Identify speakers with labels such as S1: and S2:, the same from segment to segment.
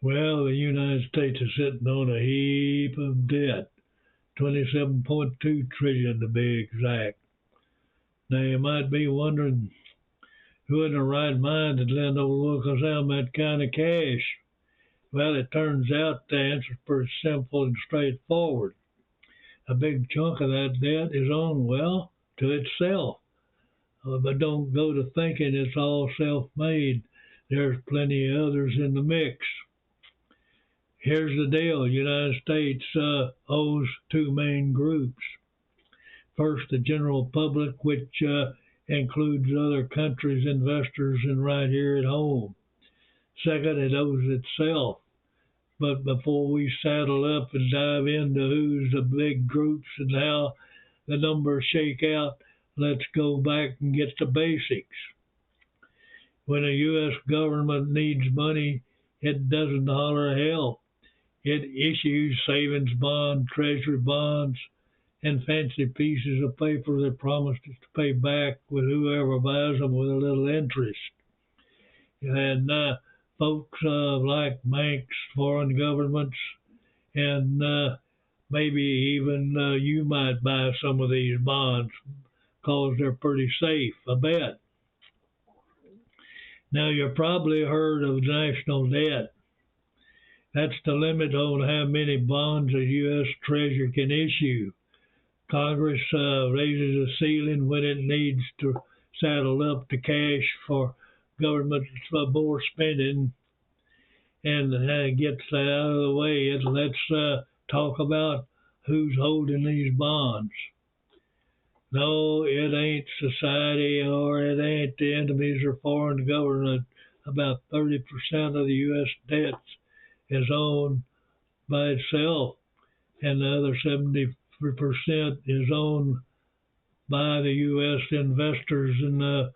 S1: Well, the United States is sitting on a heap of debt, 27.2 trillion to be exact. Now you might be wondering who in their right mind would lend old Uncle Sam that kind of cash. Well, it turns out the answer's pretty simple and straightforward. A big chunk of that debt is owed, well, to itself. But don't go to thinking it's all self-made. There's plenty of others in the mix. Here's the deal: the United States owes two main groups. First, the general public, which includes other countries' investors and right here at home. Second, it owes itself. But before we saddle up and dive into who's the big groups and how the numbers shake out, let's go back and get the basics. When the U.S. government needs money, it doesn't holler hell. It issues savings bonds, treasury bonds, and fancy pieces of paper that promises to pay back with whoever buys them with a little interest. And folks like banks, foreign governments, and maybe even you might buy some of these bonds because they're pretty safe, I bet. Now, you've probably heard of national debt. That's the limit on how many bonds the U.S. Treasury can issue. Congress raises the ceiling when it needs to saddle up the cash for government more spending and gets that out of the way. Let's talk about who's holding these bonds. No, it ain't society or it ain't the enemies or foreign government. About 30% of the U.S. debt is owned by itself, and the other 70% is owned by the U.S. investors in the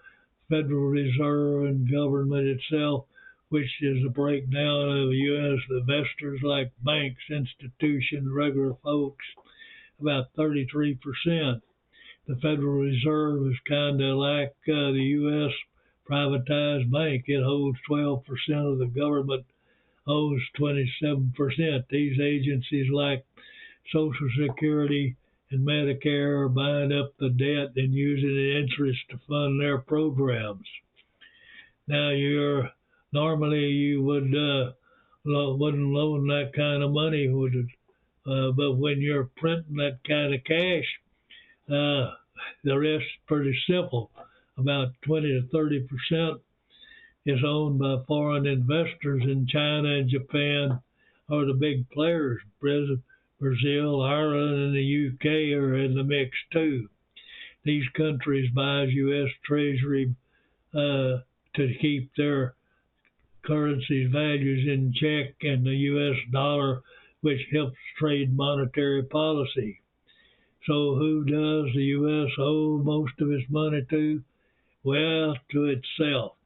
S1: Federal Reserve and government itself, which is a breakdown of U.S. investors like banks, institutions, regular folks, about 33%. The Federal Reserve is kind of like the U.S. privatized bank. It holds 12% of the government owes 27%. These agencies like Social Security and Medicare are buying up the debt and using the interest to fund their programs. Now, normally you wouldn't loan that kind of money, would it? But when you're printing that kind of cash, the rest is pretty simple. About 20 to 30% is owned by foreign investors in China and Japan are the big players. Brazil, Ireland, and the UK are in the mix too. These countries buy U.S. Treasury to keep their currency's values in check and the U.S. dollar, which helps trade monetary policy. So who does the U.S. owe most of its money to? Well, to itself.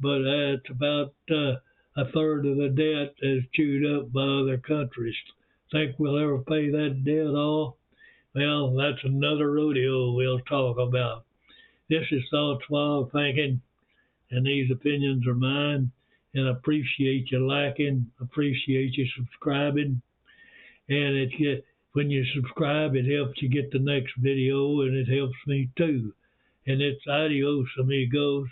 S1: But it's about a third of the debt is chewed up by other countries. Think we'll ever pay that debt off? Well, that's another rodeo we'll talk about. This is Thoughts While Thinking, and these opinions are mine. And I appreciate you liking, appreciate you subscribing, and when you subscribe, it helps you get the next video, and it helps me too. And it's adios, amigos.